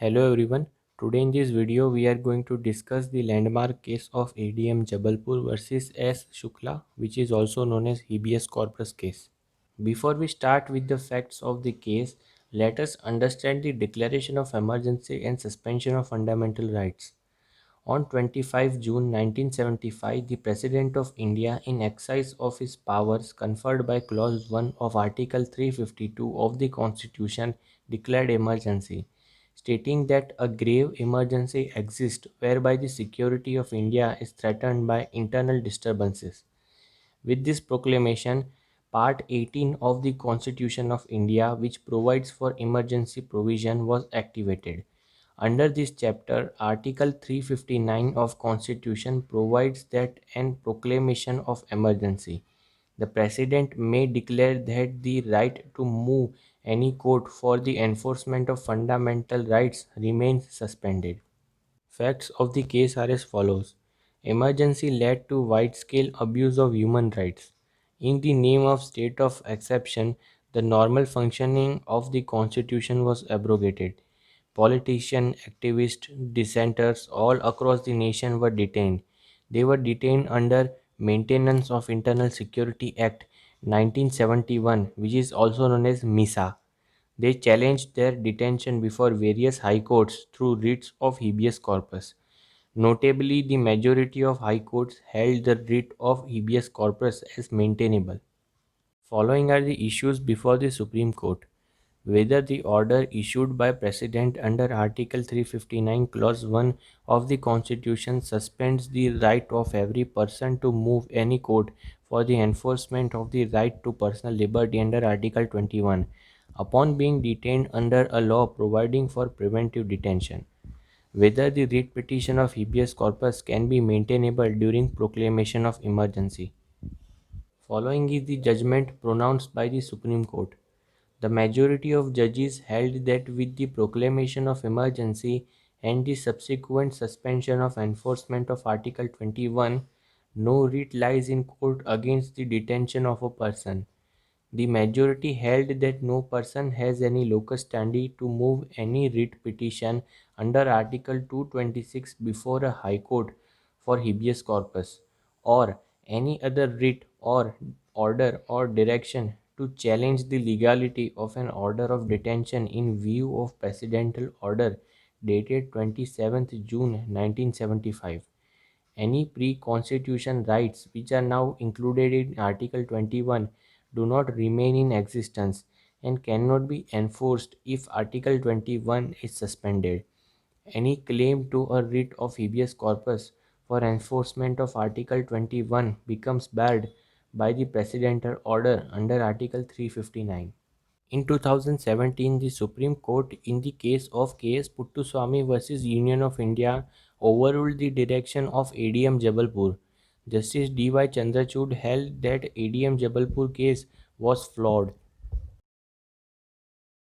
Hello everyone. Today in this video we are going to discuss the landmark case of ADM Jabalpur versus S. Shukla, which is also known as habeas corpus case. Before we start with the facts of the case, let us understand the declaration of emergency and suspension of fundamental rights. On 25 June 1975, the President of India, in exercise of his powers conferred by Clause 1 of Article 352 of the Constitution, declared emergency, stating that a grave emergency exists whereby the security of India is threatened by internal disturbances. With this proclamation, Part 18 of the Constitution of India, which provides for emergency provision, was activated. Under this chapter, Article 359 of Constitution provides that an proclamation of emergency, the President may declare that the right to move any court for the enforcement of fundamental rights remains suspended. Facts of the case are as follows. Emergency led to wide-scale abuse of human rights. In the name of state of exception, the normal functioning of the constitution was abrogated. Politicians, activists, dissenters all across the nation were detained. They were detained under Maintenance of Internal Security Act 1971, which is also known as MISA. They challenged their detention before various high courts through writs of habeas corpus. Notably, the majority of high courts held the writ of habeas corpus as maintainable. Following are the issues before the Supreme Court. Whether the order issued by President under Article 359 Clause 1 of the Constitution suspends the right of every person to move any court for the enforcement of the right to personal liberty under Article 21 upon being detained under a law providing for preventive detention. Whether the writ petition of habeas corpus can be maintainable during proclamation of emergency. Following is the judgment pronounced by the Supreme Court. The majority of judges held that with the proclamation of emergency and the subsequent suspension of enforcement of Article 21, no writ lies in court against the detention of a person. The majority held that no person has any locus standi to move any writ petition under Article 226 before a High Court for habeas corpus, or any other writ or order or direction to challenge the legality of an order of detention in view of Presidential Order dated 27th June 1975. Any pre-constitution rights which are now included in Article 21 do not remain in existence and cannot be enforced if Article 21 is suspended. Any claim to a writ of habeas corpus for enforcement of Article 21 becomes barred by the presidential order under Article 359. In 2017, the Supreme Court, in the case of K.S. Puttaswamy versus Union of India, overruled the direction of ADM Jabalpur. Justice D.Y. Chandrachud held that ADM Jabalpur case was flawed